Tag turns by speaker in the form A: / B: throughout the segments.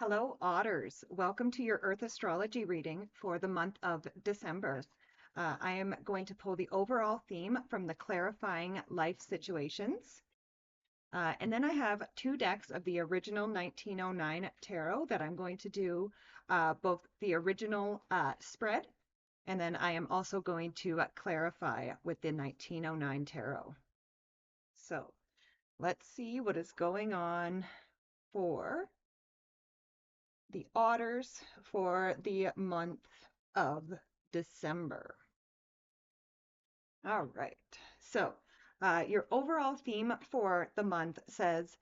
A: Hello, Otters. Welcome to your Earth astrology reading for the month of December. I am going to pull the overall theme from the Clarifying Life Situations. And then I have two decks of the original 1909 tarot that I'm going to do both the original spread, and then I am also going to clarify with the 1909 tarot. So let's see what is going on for the Otters for the month of December. All right. So, your overall theme for the month says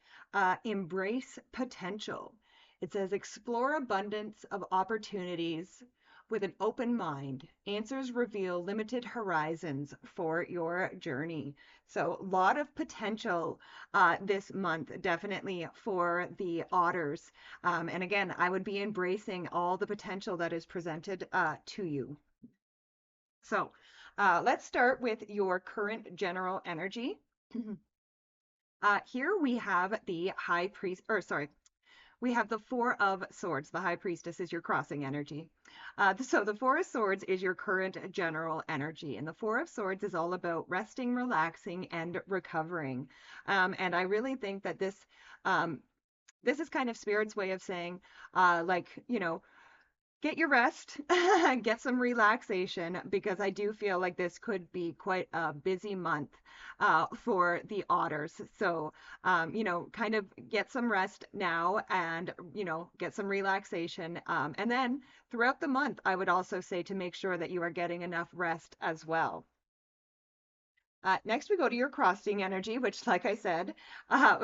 A: embrace potential. It says explore abundance of opportunities with an open mind. Answers reveal limited horizons for your journey. So, a lot of potential this month, definitely for the Otters. And again, I would be embracing all the potential that is presented to you. So let's start with your current general energy. Here we have the high priest, or sorry, we have the Four of Swords. The High Priestess is your crossing energy. So the Four of Swords is your current general energy. And the Four of Swords is all about resting, relaxing, and recovering. And I really think that this is kind of Spirit's way of saying, get your rest, get some relaxation, because I do feel like this could be quite a busy month for the Otters. So, kind of get some rest now and, get some relaxation. And then throughout the month, I would also say to make sure that you are getting enough rest as well. Next, we go to your crossing energy, which, like I said,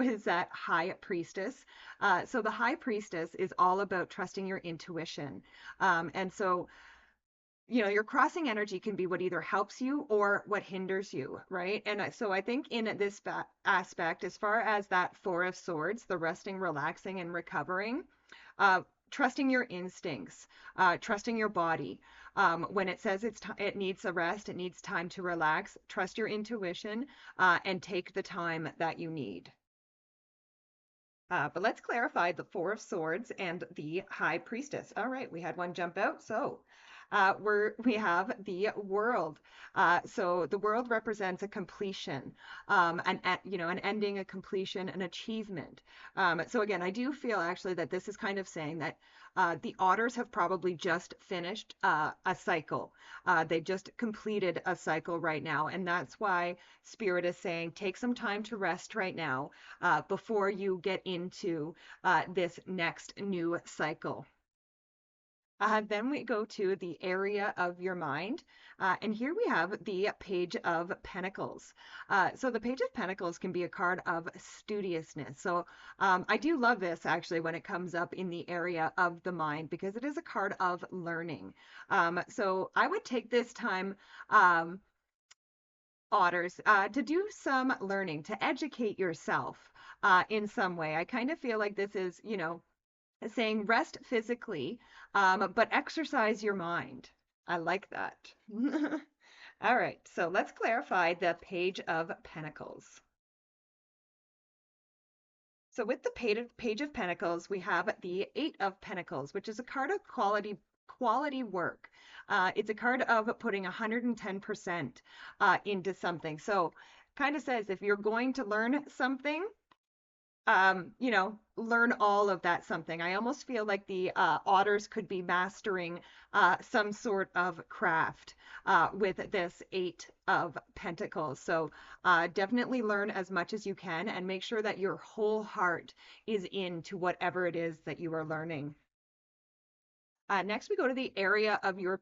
A: is that High Priestess. So the High Priestess is all about trusting your intuition. And so, your crossing energy can be what either helps you or what hinders you, right? And so I think in this aspect, as far as that Four of Swords, the resting, relaxing, and recovering, uh, trusting your instincts, trusting your body. When it says it needs a rest, it needs time to relax, trust your intuition and take the time that you need. But let's clarify the Four of Swords and the High Priestess. All right, we had one jump out. So we have the World. So the World represents a completion, an ending, a completion, an achievement. So again, I do feel actually that this is kind of saying that the Otters have probably just finished a cycle. They've just completed a cycle right now, and that's why Spirit is saying take some time to rest right now before you get into this next new cycle. Then we go to the area of your mind. And here we have the Page of Pentacles. So the Page of Pentacles can be a card of studiousness. So I do love this actually when it comes up in the area of the mind because it is a card of learning. So I would take this time, Otters, to do some learning, to educate yourself in some way. I kind of feel like this is, saying rest physically, but exercise your mind. I like that. All right, so let's clarify the Page of Pentacles. So with the Page of Pentacles, we have the Eight of Pentacles, which is a card of quality work. It's a card of putting 110% into something. So kind of says if you're going to learn something, learn all of that something. I almost feel like the Otters could be mastering some sort of craft with this Eight of Pentacles. So definitely learn as much as you can and make sure that your whole heart is into whatever it is that you are learning. Next, we go to the area of your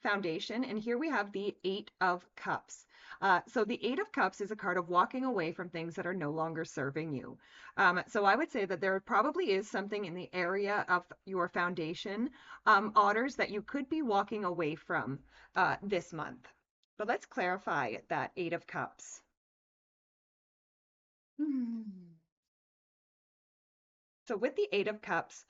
A: foundation, and here we have the Eight of Cups. So the Eight of Cups is a card of walking away from things that are no longer serving you. So I would say that there probably is something in the area of your foundation, Otters, that you could be walking away from this month. But let's clarify that Eight of Cups. So with the Eight of Cups,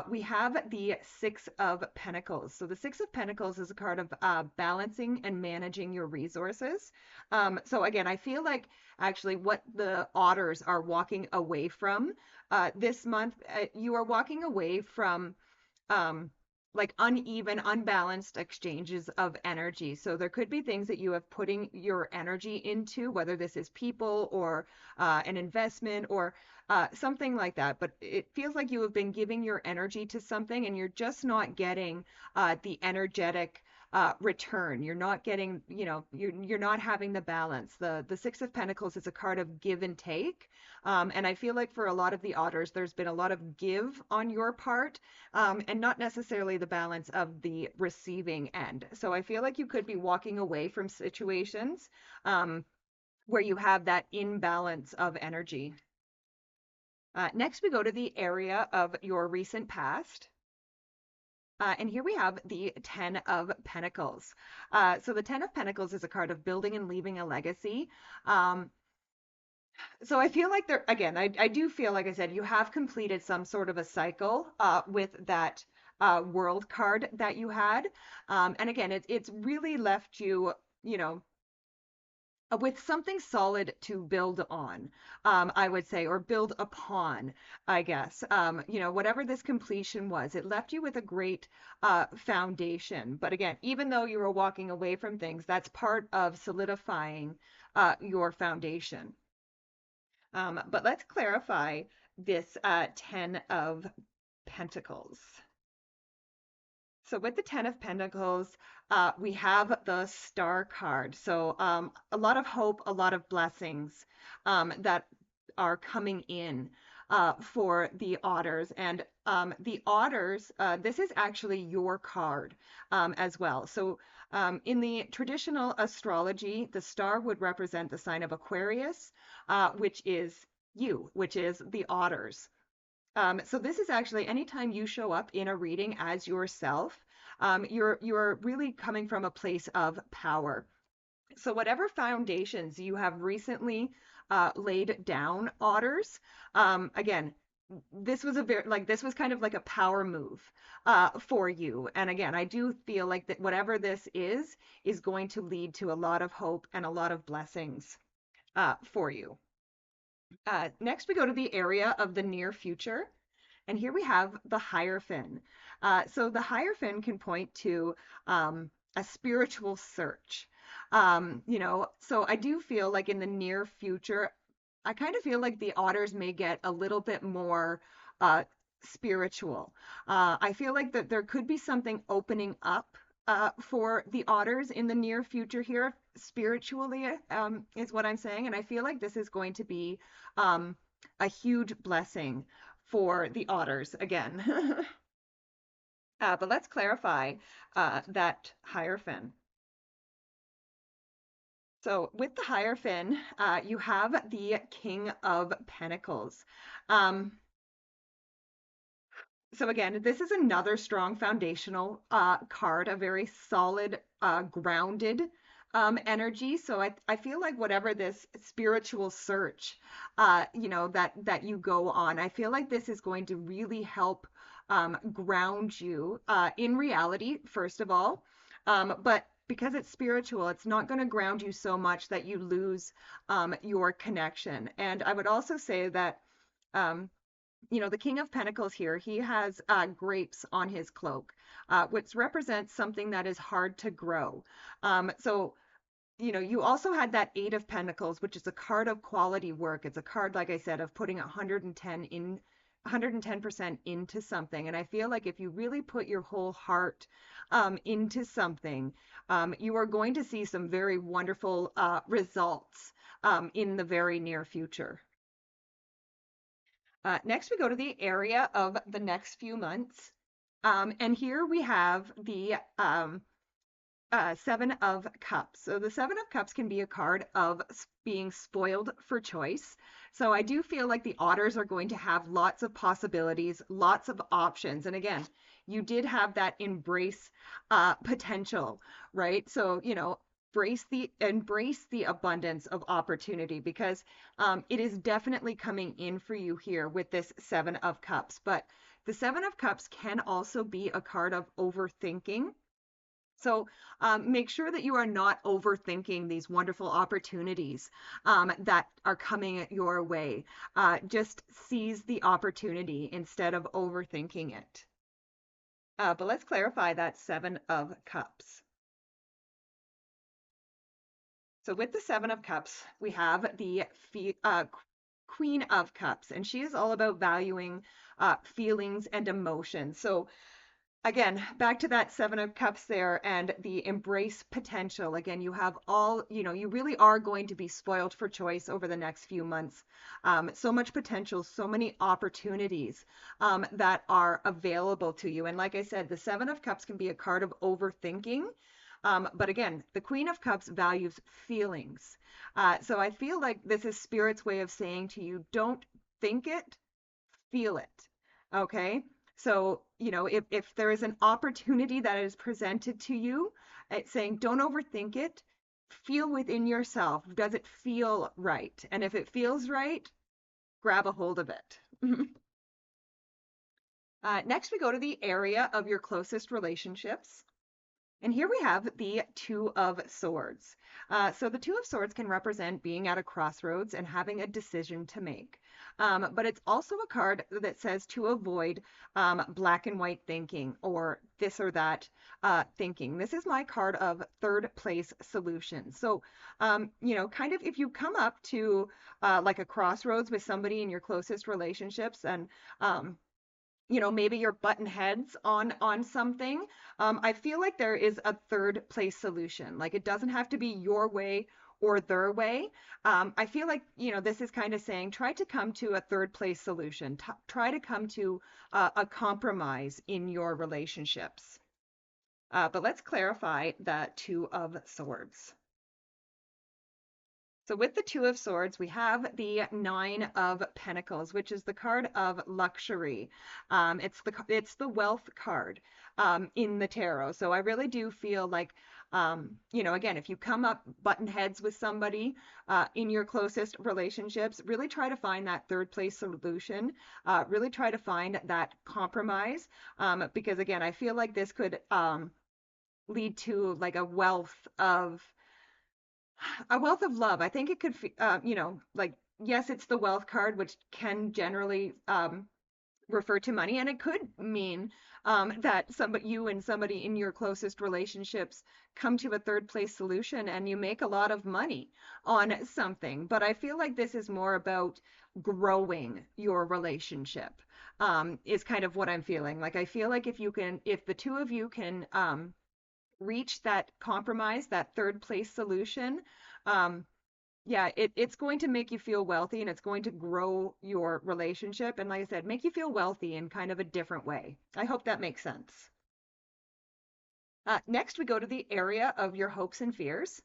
A: we have the Six of Pentacles. So the Six of Pentacles is a card of balancing and managing your resources. So again, I feel like actually what the otters are walking away from this month, you are walking away from um, like uneven, unbalanced exchanges of energy. So there could be things that you have putting your energy into, whether this is people or an investment or something like that. But it feels like you have been giving your energy to something and you're just not getting the energetic return. You're not getting, you're not having the balance. The Six of Pentacles is a card of give and take. And I feel like for a lot of the otters, there's been a lot of give on your part and not necessarily the balance of the receiving end. So I feel like you could be walking away from situations where you have that imbalance of energy. Next, we go to the area of your recent past. And here we have the Ten of Pentacles. So the Ten of Pentacles is a card of building and leaving a legacy. Um, so I feel like there, again, I do feel, like I said, you have completed some sort of a cycle with that world card that you had. And again, it's really left you, you know, with something solid to build on, I would say, or build upon, I guess. Whatever this completion was, it left you with a great foundation. But again, even though you were walking away from things, that's part of solidifying your foundation. But let's clarify this Ten of Pentacles. So with the Ten of Pentacles, we have the Star card. So a lot of hope, a lot of blessings that are coming in for the Otters. And the Otters, this is actually your card as well. So in the traditional astrology, the star would represent the sign of Aquarius, which is you, which is the Otters. So this is actually anytime you show up in a reading as yourself, you're really coming from a place of power. So whatever foundations you have recently laid down, Otters, again, this was a very like this was kind of like a power move for you. And again, I do feel like that whatever this is going to lead to a lot of hope and a lot of blessings for you. Next, we go to the area of the near future. And here we have the Hierophant. So the Hierophant can point to a spiritual search. So I do feel like in the near future, I kind of feel like the otters may get a little bit more spiritual. I feel like that there could be something opening up for the otters in the near future here, spiritually, is what I'm saying. And I feel like this is going to be a huge blessing for the otters again. But let's clarify that Hierophant. So with the Hierophant, you have the King of Pentacles. Um, so again, this is another strong foundational card, a very solid, grounded energy. So I feel like whatever this spiritual search, that you go on, I feel like this is going to really help ground you in reality, first of all. But because it's spiritual, it's not going to ground you so much that you lose your connection. And I would also say that um, the King of Pentacles here, he has grapes on his cloak, which represents something that is hard to grow. So, you also had that Eight of Pentacles, which is a card of quality work. It's a card, like I said, of putting 110% into something. And I feel like if you really put your whole heart into something, you are going to see some very wonderful results in the very near future. Next, we go to the area of the next few months. And here we have the Seven of Cups. So the Seven of Cups can be a card of being spoiled for choice. So I do feel like the otters are going to have lots of possibilities, lots of options. And again, you did have that embrace potential, right? So, embrace the abundance of opportunity because it is definitely coming in for you here with this Seven of Cups. But the Seven of Cups can also be a card of overthinking. So make sure that you are not overthinking these wonderful opportunities that are coming your way. Just seize the opportunity instead of overthinking it. But let's clarify that Seven of Cups. So with the Seven of Cups, we have the Queen of Cups, and she is all about valuing feelings and emotions. So again, back to that Seven of Cups there and the embrace potential. Again, you have all, you really are going to be spoiled for choice over the next few months. So much potential, so many opportunities that are available to you. And like I said, the Seven of Cups can be a card of overthinking. But again, the Queen of Cups values feelings. So I feel like this is Spirit's way of saying to you, don't think it, feel it. Okay. So, if there is an opportunity that is presented to you, it's saying don't overthink it. Feel within yourself. Does it feel right? And if it feels right, grab a hold of it. Next, we go to the area of your closest relationships. And here we have the Two of Swords. So the Two of Swords can represent being at a crossroads and having a decision to make. But it's also a card that says to avoid black and white thinking or this or that thinking. This is my card of third place solution. So, kind of if you come up to like a crossroads with somebody in your closest relationships and maybe you're button heads on something. I feel like there is a third place solution. Like it doesn't have to be your way or their way. I feel like this is kind of saying try to come to a third place solution. Try to come to a compromise in your relationships. But let's clarify the Two of Swords. So with the Two of Swords, we have the Nine of Pentacles, which is the card of luxury. It's the wealth card in the tarot. So I really do feel like, again, if you come up button heads with somebody in your closest relationships, really try to find that third place solution. Really try to find that compromise because again, I feel like this could lead to like a wealth of love. I think it could, like, yes, it's the wealth card, which can generally refer to money, and it could mean that you and somebody in your closest relationships come to a third place solution and you make a lot of money on something. But I feel like this is more about growing your relationship, is kind of what I'm feeling. Like, I feel like if the two of you can, reach that compromise, that third place solution, um, yeah, it's going to make you feel wealthy and it's going to grow your relationship. And like I said, make you feel wealthy in kind of a different way. I hope that makes sense. Next, we go to the area of your hopes and fears.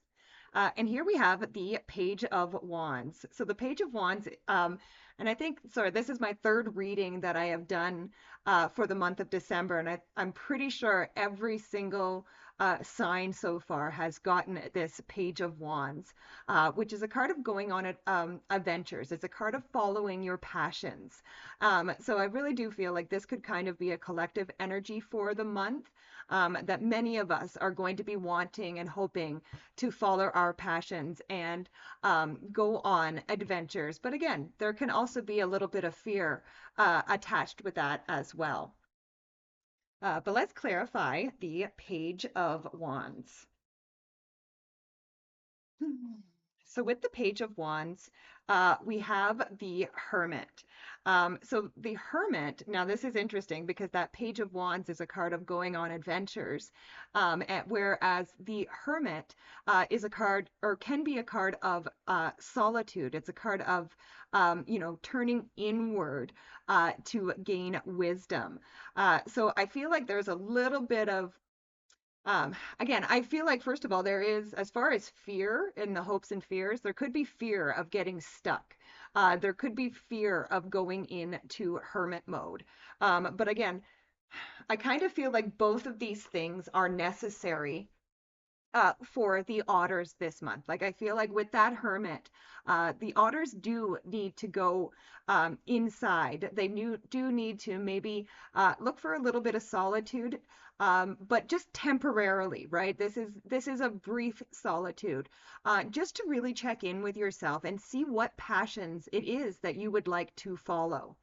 A: And here we have the Page of Wands. So the Page of Wands, and I think, sorry, this is my third reading that I have done for the month of December. And I'm pretty sure every single sign so far has gotten this Page of Wands, which is a card of going on adventures. It's a card of following your passions. So I really do feel like this could kind of be a collective energy for the month. That many of us are going to be wanting and hoping to follow our passions and go on adventures. But again, there can also be a little bit of fear attached with that as well. But let's clarify the Page of Wands. So with the Page of Wands, we have the Hermit. So the Hermit, now this is interesting because that Page of Wands is a card of going on adventures, whereas the Hermit is a card or can be a card of solitude. It's a card of, turning inward to gain wisdom. So I feel like there's a little bit of again, I feel like, first of all, there is, as far as fear in the hopes and fears, there could be fear of getting stuck. There could be fear of going into hermit mode. But again, I kind of feel like both of these things are necessary for the otters this month. Like I feel like with that hermit, the otters do need to go inside. Do need to maybe look for a little bit of solitude, but just temporarily, right? This is a brief solitude, just to really check in with yourself and see what passions it is that you would like to follow.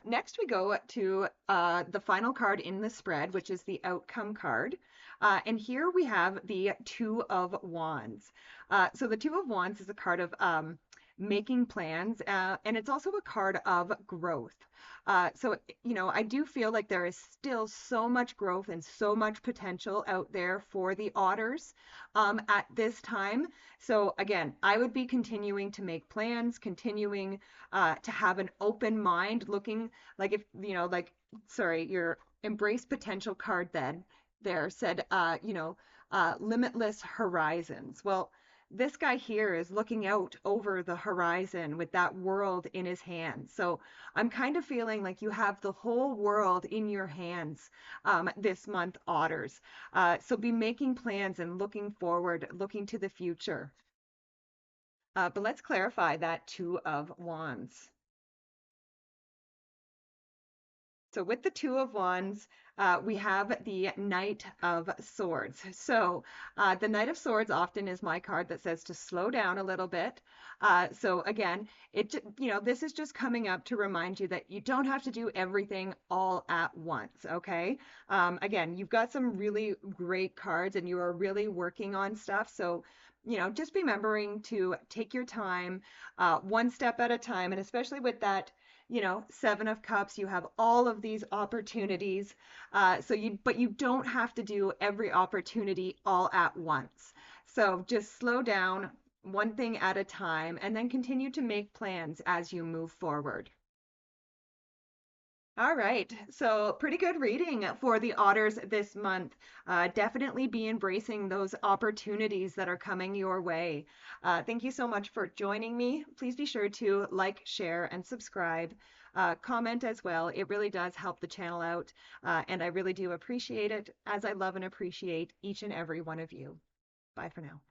A: Next, we go to the final card in the spread, which is the outcome card. And here we have the Two of Wands. So the Two of Wands is a card of making plans, and it's also a card of growth. So, I do feel like there is still so much growth and so much potential out there for the otters at this time. So, again, I would be continuing to make plans, continuing to have an open mind, looking like if, sorry, your embrace potential card then there said, limitless horizons. Well, this guy here is looking out over the horizon with that world in his hands. So I'm kind of feeling like you have the whole world in your hands this month, Otters. So be making plans and looking forward, looking to the future. But let's clarify that Two of Wands. So with the Two of Wands, we have the Knight of Swords. So the Knight of Swords often is my card that says to slow down a little bit. So again, this is just coming up to remind you that you don't have to do everything all at once, okay? Again, you've got some really great cards and you are really working on stuff. So just remembering to take your time, one step at a time, and especially with that Seven of Cups, you have all of these opportunities. But you don't have to do every opportunity all at once. So just slow down, one thing at a time, and then continue to make plans as you move forward. All right, so pretty good reading for the otters this month. Definitely be embracing those opportunities that are coming your way. Thank you so much for joining me. Please be sure to like, share, and subscribe. Comment as well. It really does help the channel out, and I really do appreciate it, as I love and appreciate each and every one of you. Bye for now.